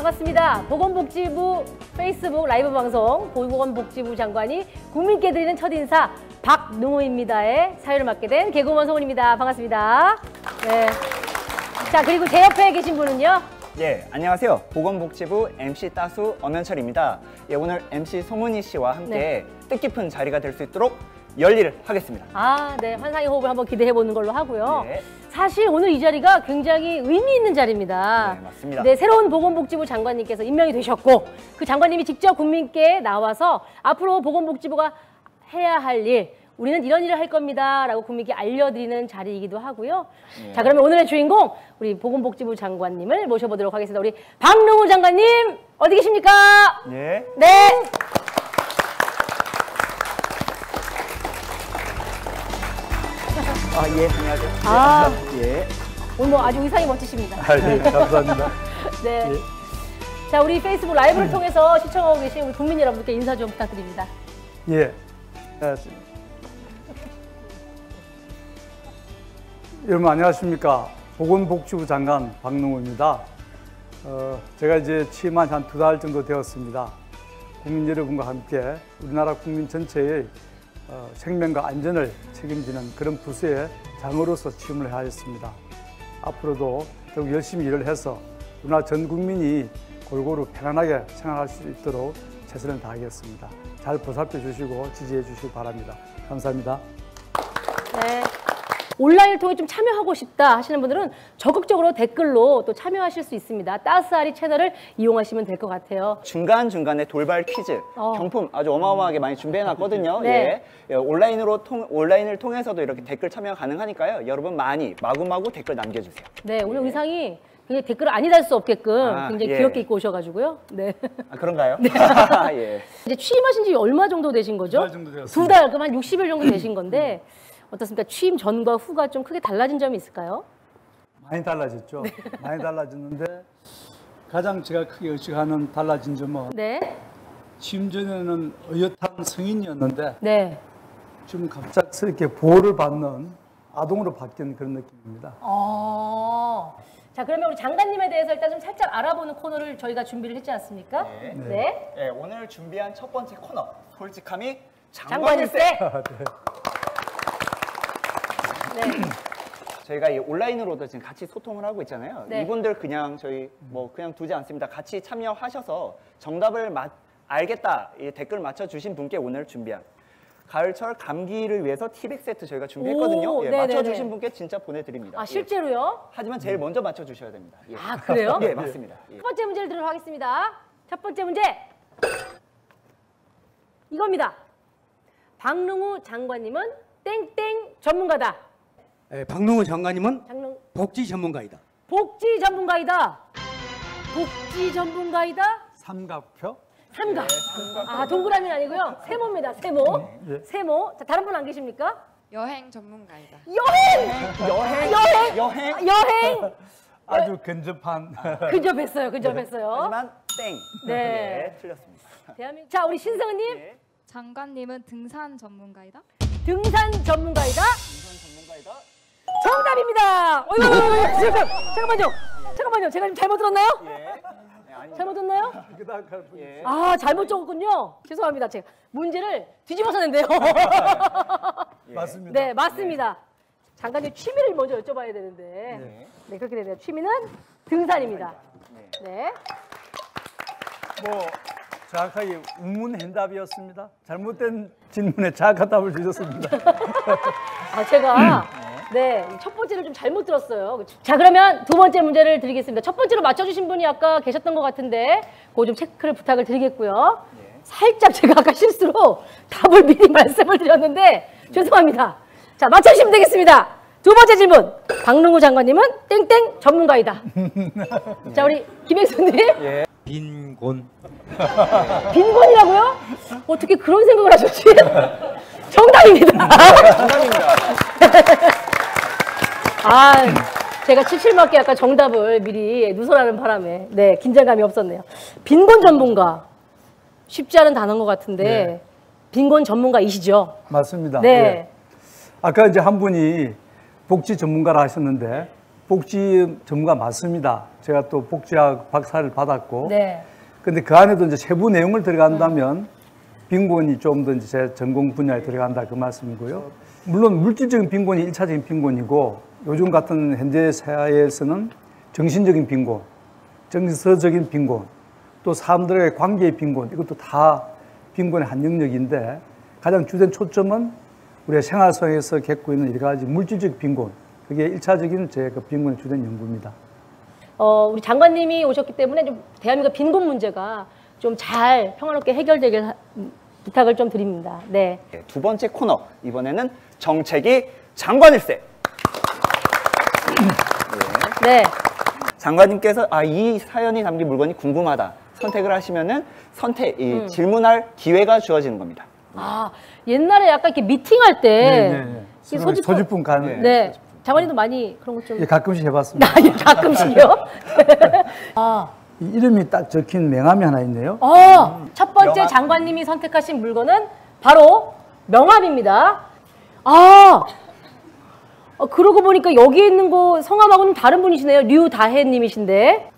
반갑습니다. 보건복지부 페이스북 라이브 방송 보건복지부 장관이 국민께 드리는 첫인사 박능호입니다의 사회를 맡게 된 개그우먼 송은입니다. 반갑습니다. 네. 자, 그리고 제 옆에 계신 분은요. 예, 안녕하세요. 보건복지부 MC 따수 엄현철입니다. 예, 오늘 MC 송은희 씨와 함께 뜻깊은 자리가 될 수 있도록 열일을 하겠습니다. 네. 환상의 호흡을 한번 기대해보는 걸로 하고요. 네. 사실 오늘 이 자리가 굉장히 의미 있는 자리입니다. 네, 맞습니다. 네, 새로운 보건복지부 장관님께서 임명이 되셨고 그 장관님이 직접 국민께 나와서 앞으로 보건복지부가 해야 할 일, 우리는 이런 일을 할 겁니다 라고 국민께 알려드리는 자리이기도 하고요. 네. 자, 그러면 오늘의 주인공 우리 보건복지부 장관님을 모셔보도록 하겠습니다. 우리 박능호 장관님 어디 계십니까? 예. 네. 예, 안녕하세요. 예. 오늘 뭐 아주 의상이 멋지십니다. 네, 감사합니다. 네. 예. 자, 우리 페이스북 라이브를 통해서 시청하고 계신 우리 국민 여러분께 인사 좀 부탁드립니다. 예. 여러분 안녕하십니까. 보건복지부 장관 박능호입니다. 제가 이제 취임한 한 2달 정도 되었습니다. 국민 여러분과 함께 우리나라 국민 전체의 생명과 안전을 책임지는 그런 부서의 장으로서 취임을 하였습니다. 앞으로도 더욱 열심히 일을 해서 우리나라 전 국민이 골고루 편안하게 생활할 수 있도록 최선을 다하겠습니다. 잘 보살펴 주시고 지지해 주시기 바랍니다. 감사합니다. 네. 온라인을 통해 좀 참여하고 싶다 하시는 분들은 적극적으로 댓글로 또 참여하실 수 있습니다. 따스아리 채널을 이용하시면 될 것 같아요. 중간중간에 돌발 퀴즈, 경품 아주 어마어마하게 많이 준비해놨거든요. 네. 예. 온라인을 통해서도 이렇게 댓글 참여 가능하니까요. 여러분 많이 마구마구 댓글 남겨주세요. 네, 오늘 의상이 굉장히 댓글을 안 달수 없게끔 굉장히 예. 귀엽게 입고 오셔가지고요. 네. 그런가요? 네. 예. 이제 취임하신 지 얼마 정도 되신 거죠? 2달 정도 되었습니다. 2달, 그럼 한 60일 정도 되신 건데 어떻습니까? 취임 전과 후가 좀 크게 달라진 점이 있을까요? 많이 달라졌죠. 많이 달라졌는데 가장 제가 크게 의식하는 달라진 점은 네. 취임 전에는 어엿한 성인이었는데 네. 지금 갑작스럽게 보호를 받는 아동으로 바뀐 그런 느낌입니다. 자, 그러면 우리 장관님에 대해서 일단 좀 살짝 알아보는 코너를 저희가 준비를 했지 않습니까? 네. 네. 예, 오늘 준비한 첫 번째 코너, 솔직함이 장관일세. 네. 저희가 이 온라인으로도 지금 같이 소통을 하고 있잖아요. 네. 이분들 그냥 저희 뭐 그냥 두지 않습니다. 같이 참여하셔서 정답을 알겠다 이 댓글 맞춰주신 분께 오늘 준비한 가을철 감기를 위해서 티백 세트 저희가 준비했거든요. 예, 맞춰주신 분께 진짜 보내드립니다. 실제로요? 예. 하지만 제일 먼저 맞춰주셔야 됩니다. 예. 그래요? 예, 맞습니다. 예. 첫 번째 문제를 드리도록 하겠습니다. 첫 번째 문제 이겁니다. 박능호 장관님은 땡땡 전문가다. 박능호 장관님은 장릉 복지 전문가이다. 복지 전문가이다. 복지 전문가이다. 삼각표? 삼각. 동그라미는 아니고요. 세모입니다. 세모. 예. 세모. 자, 다른 분 안 계십니까? 여행 전문가이다. 여행. 아주 근접한. 근접했어요. 하지만 땡. 네. 예, 틀렸습니다. 대한민국. 자, 우리 신성은님. 예. 장관님은 등산 전문가이다. 등산 전문가이다. 전문가이다. 정답입니다. 잠깐만요. 제가 지금 잘못 들었나요? 예. 아니, 잘못 들었나요? 예. 잘못 적었군요. 죄송합니다. 제가 문제를 뒤집어서 냈네요. 예. 맞습니다. 네, 맞습니다. 장관님 취미를 먼저 여쭤봐야 되는데. 네, 그렇게 되네요. 취미는 등산입니다. 네. 뭐 정확하게 우문hen답이었습니다. 잘못된 질문에 정확한 답을 주셨습니다. 제가 첫 번째를 좀 잘못 들었어요. 자, 그러면 두 번째 문제를 드리겠습니다. 첫 번째로 맞춰주신 분이 아까 계셨던 것 같은데 그거 좀 체크를 부탁을 드리겠고요. 살짝 제가 아까 실수로 답을 미리 말씀을 드렸는데 죄송합니다. 자, 맞춰주시면 되겠습니다. 두 번째 질문. 박능호 장관님은 땡땡 전문가이다. 자, 우리 김행수님. 예. 빈곤. 빈곤이라고요? 어떻게 그런 생각을 하셨지? 정답입니다. 정답입니다. 제가 칠칠맞게 약간 정답을 미리 누설하는 바람에 긴장감이 없었네요. 빈곤 전문가. 쉽지 않은 단어인 것 같은데 빈곤 전문가이시죠? 맞습니다. 네. 예. 아까 이제 한 분이 복지 전문가라 하셨는데 복지 전문가 맞습니다. 제가 또 복지학 박사를 받았고, 네. 근데 그 안에도 이제 세부 내용을 들어간다면 빈곤이 좀 더 이제 제 전공 분야에 들어간다 그 말씀이고요. 물론 물질적인 빈곤이 일차적인 빈곤이고, 요즘 같은 현재 사회에서는 정신적인 빈곤, 정서적인 빈곤, 또 사람들의 관계의 빈곤, 이것도 다 빈곤의 한 영역인데, 가장 주된 초점은 우리가 생활 속에서 겪고 있는 여러 가지 물질적 빈곤, 그게 일차적인 제 그 빈곤의 주된 연구입니다. 우리 장관님이 오셨기 때문에 좀 대한민국 빈곤 문제가 좀 잘 평화롭게 해결되길 부탁을 좀 드립니다. 네. 네, 두 번째 코너, 이번에는 정책이 장관일세. 네. 장관님께서 이 사연이 담긴 물건이 궁금하다 선택을 하시면은 질문할 기회가 주어지는 겁니다. 아, 옛날에 약간 이렇게 미팅할 때 이 소지품 가는. 네. 장관님도 많이 그런 것 좀. 예, 가끔씩 해봤습니다. 아니, 가끔씩요? 아. 이 이름이 딱 적힌 명함이 하나 있네요. 첫 번째 명함. 장관님이 선택하신 물건은 바로 명함입니다. 그러고 보니까 여기 있는 거 성함하고는 다른 분이시네요. 류다혜님이신데.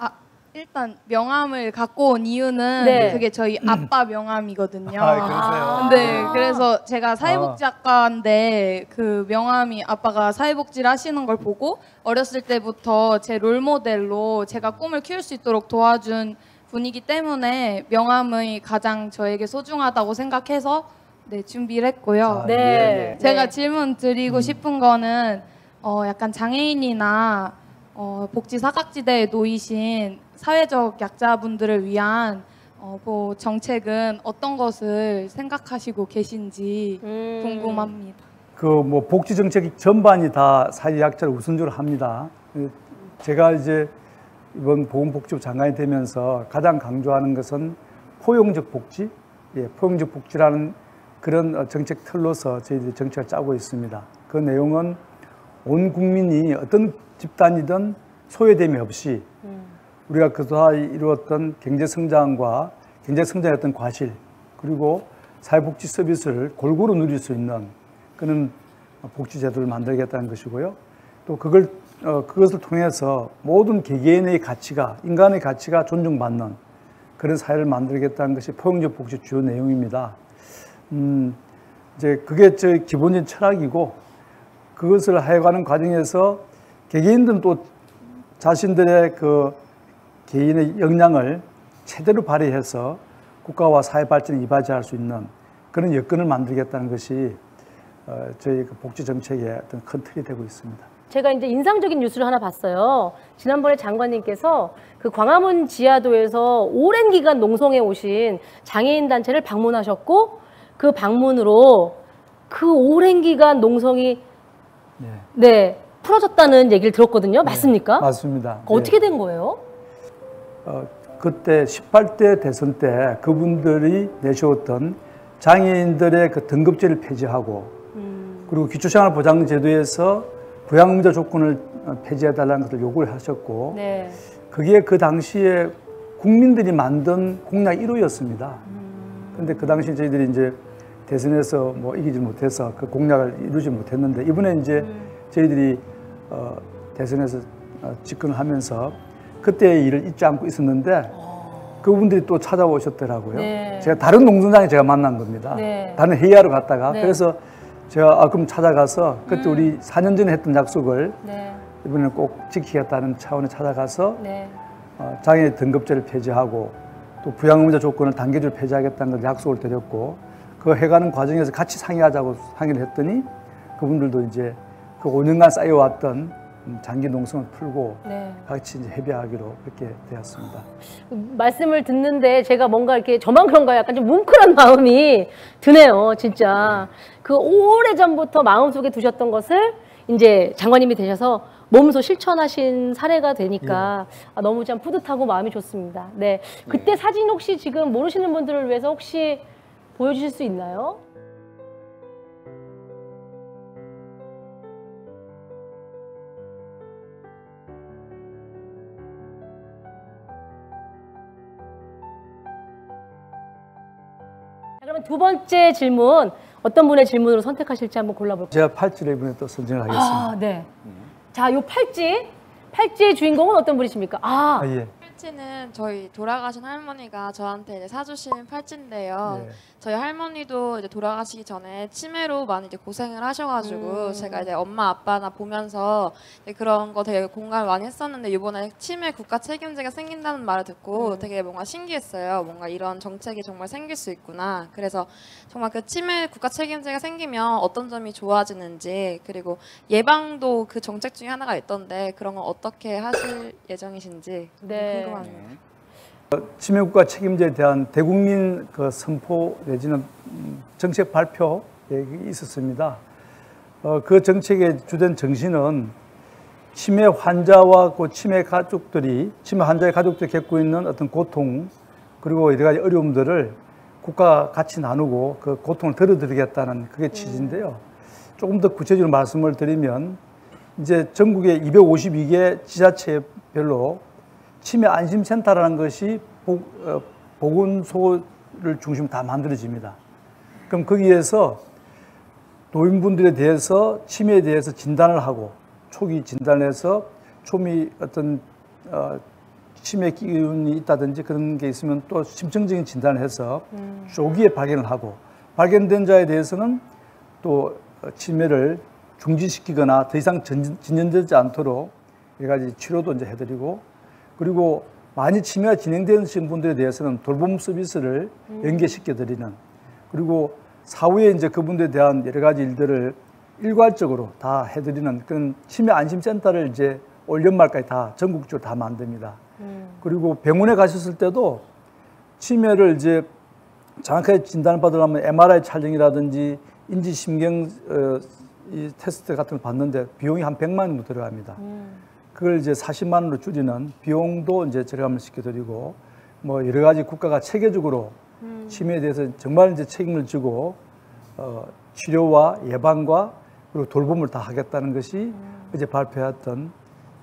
일단 명함을 갖고 온 이유는 네. 그게 저희 아빠 명함이거든요. 그러세요? 네, 그래서 제가 사회복지학과인데 그 명함이 아빠가 사회복지를 하시는 걸 보고 어렸을 때부터 제 롤모델로 제가 꿈을 키울 수 있도록 도와준 분이기 때문에 명함이 가장 저에게 소중하다고 생각해서 네, 준비를 했고요. 네. 제가 네. 질문 드리고 싶은 거는 약간 장애인이나 복지 사각지대에 놓이신 사회적 약자분들을 위한 정책은 어떤 것을 생각하시고 계신지 궁금합니다. 그 뭐 복지 정책 전반이 다 사회약자를 우선적으로 합니다. 제가 이제 이번 보건복지부 장관이 되면서 가장 강조하는 것은 포용적 복지, 포용적 복지라는 그런 정책 틀로서 저희들이 정책을 짜고 있습니다. 그 내용은 온 국민이 어떤 집단이든 소외됨이 없이 우리가 그동안 이루었던 경제성장과 경제성장의 어떤 과실, 그리고 사회복지 서비스를 골고루 누릴 수 있는 그런 복지제도를 만들겠다는 것이고요. 또 그것을 통해서 모든 개개인의 가치가, 인간의 가치가 존중받는 그런 사회를 만들겠다는 것이 포용적 복지 주요 내용입니다. 이제 그게 저희 기본적인 철학이고, 그것을 해가는 과정에서 개개인들은 또 자신들의 그 개인의 역량을 최대로 발휘해서 국가와 사회 발전에 이바지할 수 있는 그런 여건을 만들겠다는 것이 저희 그 복지 정책의 어떤 큰 틀이 되고 있습니다. 제가 이제 인상적인 뉴스를 하나 봤어요. 지난번에 장관님께서 그 광화문 지하도에서 오랜 기간 농성해 오신 장애인 단체를 방문하셨고, 그 방문으로 그 오랜 기간 농성이 풀어졌다는 얘기를 들었거든요. 맞습니까? 맞습니다. 어떻게 된 거예요? 그때 18대 대선 때 그분들이 내세웠던 장애인들의 그 등급제를 폐지하고, 그리고 기초생활보장제도에서 부양의무자 조건을 폐지해달라는 것을 요구를 하셨고, 네. 그게 그 당시에 국민들이 만든 공약 1호였습니다. 그런데 그 당시 저희들이 이제 대선에서 뭐 이기지 못해서 그 공약을 이루지 못했는데, 이번에 이제 저희들이 대선에서 집권을 하면서 그때의 일을 잊지 않고 있었는데, 그분들이 또 찾아오셨더라고요. 네. 제가 다른 농성장에 제가 만난 겁니다. 네. 다른 회의하러 갔다가. 네. 그래서 제가 그럼 찾아가서 그때 우리 4년 전에 했던 약속을 네. 이번에는 꼭 지키겠다는 차원에 찾아가서 네. 장애 등급제를 폐지하고 또 부양의무자 조건을 단계적으로 폐지하겠다는 걸 약속을 드렸고, 그 해가는 과정에서 같이 상의하자고 상의를 했더니 그분들도 이제 그 5년간 쌓여왔던 장기 농성을 풀고 네. 같이 이제 협의하기로 그렇게 되었습니다. 말씀을 듣는데 제가 뭔가 이렇게 저만 그런가요? 약간 좀 뭉클한 마음이 드네요, 진짜. 그 오래전부터 마음속에 두셨던 것을 이제 장관님이 되셔서 몸소 실천하신 사례가 되니까 너무 참 뿌듯하고 마음이 좋습니다. 네. 그때 사진 혹시 지금 모르시는 분들을 위해서 혹시 보여주실 수 있나요? 자, 그러면 두 번째 질문, 어떤 분의 질문으로 선택하실지 한번 골라볼까요? 제가 팔찌를 이번에 또 선정을 하겠습니다. 네. 자, 요 팔찌 팔찌의 주인공은 어떤 분이십니까? 아, 예. 팔찌는 저희 돌아가신 할머니가 저한테 이제 사주신 팔찌인데요. 예. 저희 할머니도 이제 돌아가시기 전에 치매로 많이 이제 고생을 하셔가지고 제가 이제 엄마 아빠나 보면서 이제 그런 거 되게 공감을 많이 했었는데 이번에 치매 국가 책임제가 생긴다는 말을 듣고 되게 뭔가 신기했어요. 뭔가 이런 정책이 정말 생길 수 있구나. 그래서 정말 그 치매 국가 책임제가 생기면 어떤 점이 좋아지는지 그리고 예방도 그 정책 중에 하나가 있던데 그런 건 어떻게 하실 예정이신지 네. 궁금합니다. 치매국가 책임제에 대한 대국민 그 선포 내지는 정책 발표 있었습니다. 그 정책의 주된 정신은 치매 환자와 그 치매 환자의 가족들이 겪고 있는 어떤 고통 그리고 여러 가지 어려움들을 국가가 같이 나누고 그 고통을 덜어드리겠다는 그게 취지인데요. 조금 더 구체적으로 말씀을 드리면 이제 전국의 252개 지자체별로 치매 안심센터라는 것이 보건소를 중심으로 다 만들어집니다. 그럼 거기에서 노인분들에 대해서 치매에 대해서 진단을 하고 초기 진단해서 초미 어떤 치매 기운이 있다든지 그런 게 있으면 또 심층적인 진단을 해서 조기에 발견을 하고 발견된 자에 대해서는 또 치매를 중지시키거나 더 이상 진전되지 않도록 여러 가지 치료도 이제 해드리고 그리고 많이 치매가 진행되신 분들에 대해서는 돌봄 서비스를 연계시켜드리는 그리고 사후에 이제 그분들에 대한 여러 가지 일들을 일괄적으로 다 해드리는 그런 치매 안심센터를 이제 올 연말까지 다 전국적으로 다 만듭니다. 그리고 병원에 가셨을 때도 치매를 이제 정확하게 진단을 받으려면 MRI 촬영이라든지 인지심경 이 테스트 같은 걸 받는데 비용이 한 100만 원 정도 들어갑니다. 그걸 이제 40만 원으로 줄이는 비용도 이제 절감을 시켜드리고 뭐 여러 가지 국가가 체계적으로 치매에 대해서 정말 이제 책임을 지고 치료와 예방과 그리고 돌봄을 다 하겠다는 것이 이제 발표했던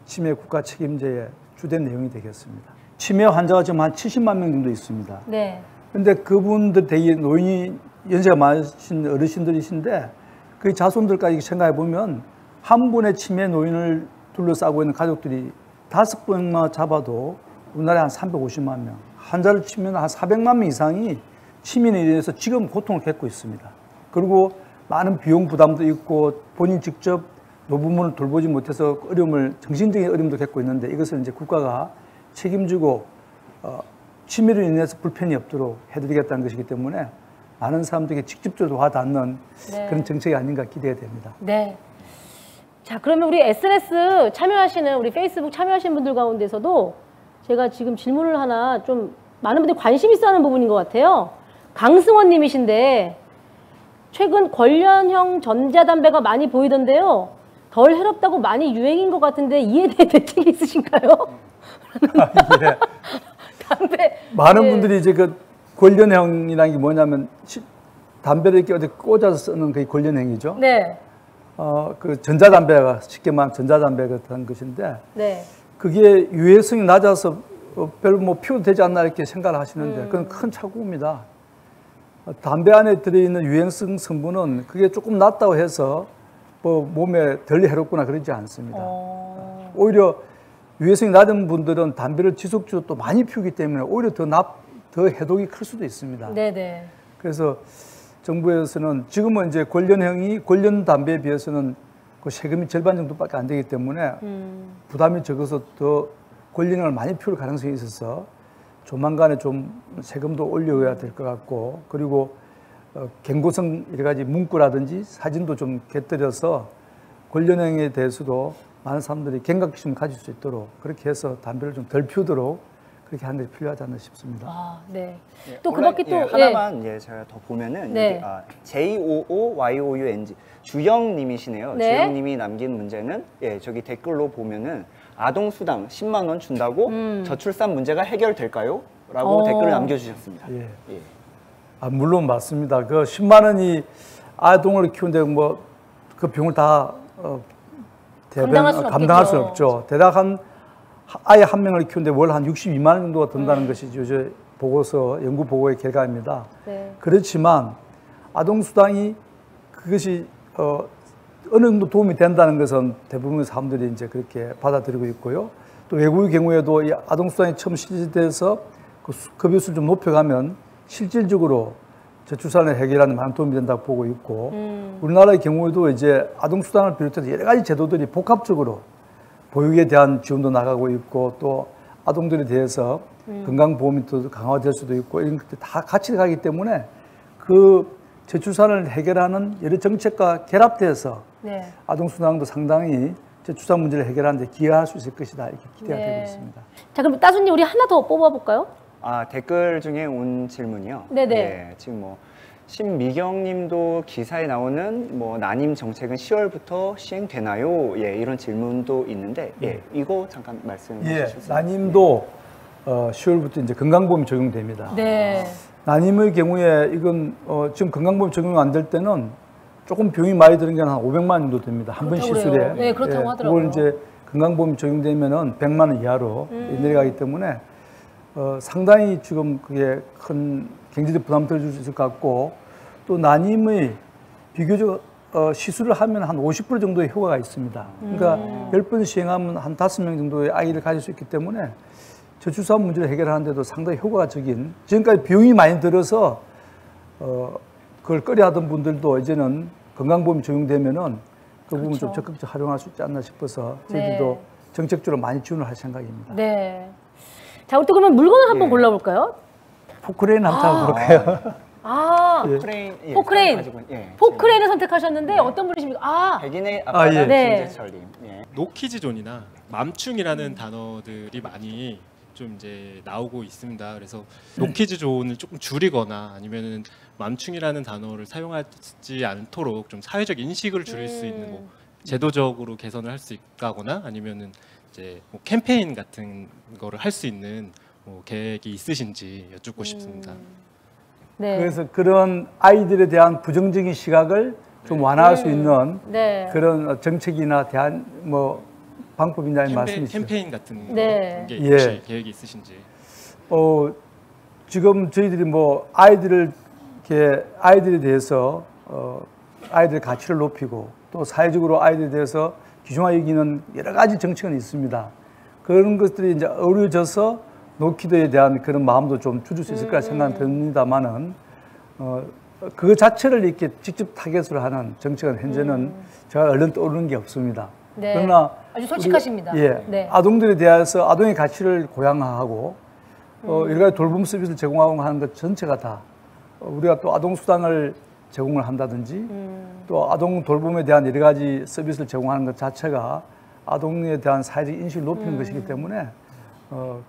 치매 국가 책임제의 주된 내용이 되겠습니다. 치매 환자가 지금 한 70만 명 정도 있습니다. 네. 근데 그분들 대개 노인이 연세가 많으신 어르신들이신데 그 자손들까지 생각해 보면 한 분의 치매 노인을 둘러싸고 있는 가족들이 5분만 잡아도 우리나라에 한 350만 명, 환자를 치면 한 400만 명 이상이 치매에 의해서 지금 고통을 겪고 있습니다. 그리고 많은 비용 부담도 있고 본인 직접 노부모를 돌보지 못해서 정신적인 어려움도 겪고 있는데 이것을 이제 국가가 책임지고 치매로 인해서 불편이 없도록 해드리겠다는 것이기 때문에 많은 사람들에게 직접적으로 와닿는 네. 그런 정책이 아닌가 기대가 됩니다. 네. 자, 그러면 우리 SNS 참여하시는 우리 페이스북 참여하시는 분들 가운데서도 제가 지금 질문을 하나 좀 많은 분들이 관심 있어 하는 부분인 것 같아요. 강승원 님이신데 최근 관련형 전자담배가 많이 보이던데요. 덜 해롭다고 많이 유행인 것 같은데 이에 대해 대책이 있으신가요? 예. 담배. 많은 예. 분들이 이제 그 관련형이라는 게 뭐냐면 담배를 이렇게 어디 꽂아서 쓰는 그게 관련형이죠. 네. 그 전자담배가 쉽게 말하면 전자담배 같은 것인데 네. 그게 유해성이 낮아서 별로 뭐 피워도 되지 않나 이렇게 생각을 하시는데 그건 큰 착오입니다. 담배 안에 들어있는 유해성 성분은 그게 조금 낮다고 해서 뭐 몸에 덜 해롭거나 그러지 않습니다. 오히려 유해성이 낮은 분들은 담배를 지속적으로 또 많이 피우기 때문에 오히려 더 해독이 클 수도 있습니다. 네네. 그래서 정부에서는 지금은 이제 관련 담배에 비해서는 그 세금이 절반 정도밖에 안 되기 때문에 부담이 적어서 더 관련형을 많이 피울 가능성이 있어서 조만간에 좀 세금도 올려야 될 것 같고 그리고 경고성 여러 가지 문구라든지 사진도 좀 곁들여서 관련형에 대해서도 많은 사람들이 경각심을 가질 수 있도록 그렇게 해서 담배를 좀 덜 피우도록 그렇게 하는 것이 필요하지 않나 싶습니다. 아, 네. 예, 또 그 밖에 또 하나만 제가 더 보면은 네. 여기, JOOYOUNG 주영님이시네요. 네. 주영님이 남긴 문제는 저기 댓글로 보면은 아동 수당 10만 원 준다고 저출산 문제가 해결될까요? 라고 댓글을 남겨주셨습니다. 예. 예. 물론 맞습니다. 그 10만 원이 아동을 키우는데 뭐 그 비용을 다 감당할 수 없죠. 대략 아이 한 명을 키우는데 월 한 62만 원 정도가 든다는 것이 요새 연구 보고의 결과입니다. 네. 그렇지만 아동 수당이 그것이 어느 정도 도움이 된다는 것은 대부분의 사람들이 이제 그렇게 받아들이고 있고요. 또 외국의 경우에도 이 아동수당이 처음 실시돼서 그 급여수를 좀 높여가면 실질적으로 저출산을 해결하는 데 많은 도움이 된다고 보고 있고, 우리나라의 경우에도 이제 아동수당을 비롯해서 여러 가지 제도들이 복합적으로 보육에 대한 지원도 나가고 있고, 또 아동들에 대해서 건강보험이 또 강화될 수도 있고, 이런 것들 다 같이 가기 때문에 그 저출산을 해결하는 여러 정책과 결합돼서 네. 아동수당도 상당히 저출산 문제를 해결하는 데 기여할 수 있을 것이다, 이렇게 기대가 네. 되고 있습니다. 자, 그럼 따순님 우리 하나 더 뽑아볼까요? 아, 댓글 중에 온 질문이요. 네네. 예, 지금 뭐 신미경 님도 기사에 나오는 뭐 난임 정책은 10월부터 시행되나요? 예, 이런 질문도 있는데, 예, 이거 잠깐 말씀해 예, 주셨어요. 난임도 10월부터 이제 건강보험이 적용됩니다. 네. 난임의 경우에 이건 지금 건강보험 적용이 안 될 때는 조금 비용이 많이 드는 게 한 500만 원 정도 됩니다. 한 번 그렇다고 시술에. 그래요. 네, 그렇다고 하더라고요. 그걸 이제 건강보험이 적용되면은 100만 원 이하로 내려가기 때문에 상당히 지금 그게 큰 경제적 부담을 덜 줄 수 있을 것 같고, 또 난임의 비교적 시술을 하면 한 50% 정도의 효과가 있습니다. 그러니까 10번 시행하면 한 5명 정도의 아이를 가질 수 있기 때문에 저출산 문제를 해결하는데도 상당히 효과가 적인, 지금까지 비용이 많이 들어서 그걸 꺼려하던 분들도 이제는 건강보험이 적용되면은 그 부분 좀 적극적으로 활용할 수 있지 않나 싶어서 저희들도 네. 정책적으로 많이 지원을 할 생각입니다. 네. 자, 우리 또 그러면 물건을 한번 골라볼까요? 포크레인 한번 볼까요? 아, 포크레인, 예, 포크레인. 가지고, 예, 포크레인을 선택하셨는데 어떤 분이십니까? 아, 백인의 아빠가 예. 네. 김재철님. 예. 노키즈존이나 맘충이라는 단어들이 많이 좀 이제 나오고 있습니다. 그래서 노키즈존을 조금 줄이거나 아니면은 맘충이라는 단어를 사용하지 않도록 좀 사회적 인식을 줄일 수 있는 뭐 제도적으로 개선을 할 수 있다거나 아니면은 이제 뭐 캠페인 같은 거를 할 수 있는 뭐 계획이 있으신지 여쭙고 싶습니다. 네. 그래서 그런 아이들에 대한 부정적인 시각을 좀 완화할 수 있는 네. 그런 정책이나 대한 뭐 방법이냐는 말씀이시죠. 캠페인 같은 네. 게 예. 혹시 계획이 있으신지. 지금 저희들이 뭐 아이들을 이렇게 아이들에 대해서 아이들의 가치를 높이고 또 사회적으로 아이들에 대해서 귀중하게 여기는 여러 가지 정책은 있습니다. 그런 것들이 이제 어우러져서 노키드에 대한 그런 마음도 좀 줄일 수 있을 거라 생각은 듭니다만은 그 자체를 이렇게 직접 타겟으로 하는 정책은 현재는 제가 얼른 떠오르는 게 없습니다. 네. 그러나 아주 솔직하십니다. 예, 네. 아동들에 대해서 아동의 가치를 고양화하고 여러 가지 돌봄 서비스를 제공하고 하는 것 전체가 다 우리가 또 아동 수당을 제공을 한다든지 또 아동 돌봄에 대한 여러 가지 서비스를 제공하는 것 자체가 아동에 대한 사회적 인식을 높이는 것이기 때문에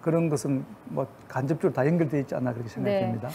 그런 것은 뭐 간접적으로 다 연결되어 있지 않나 그렇게 생각됩니다.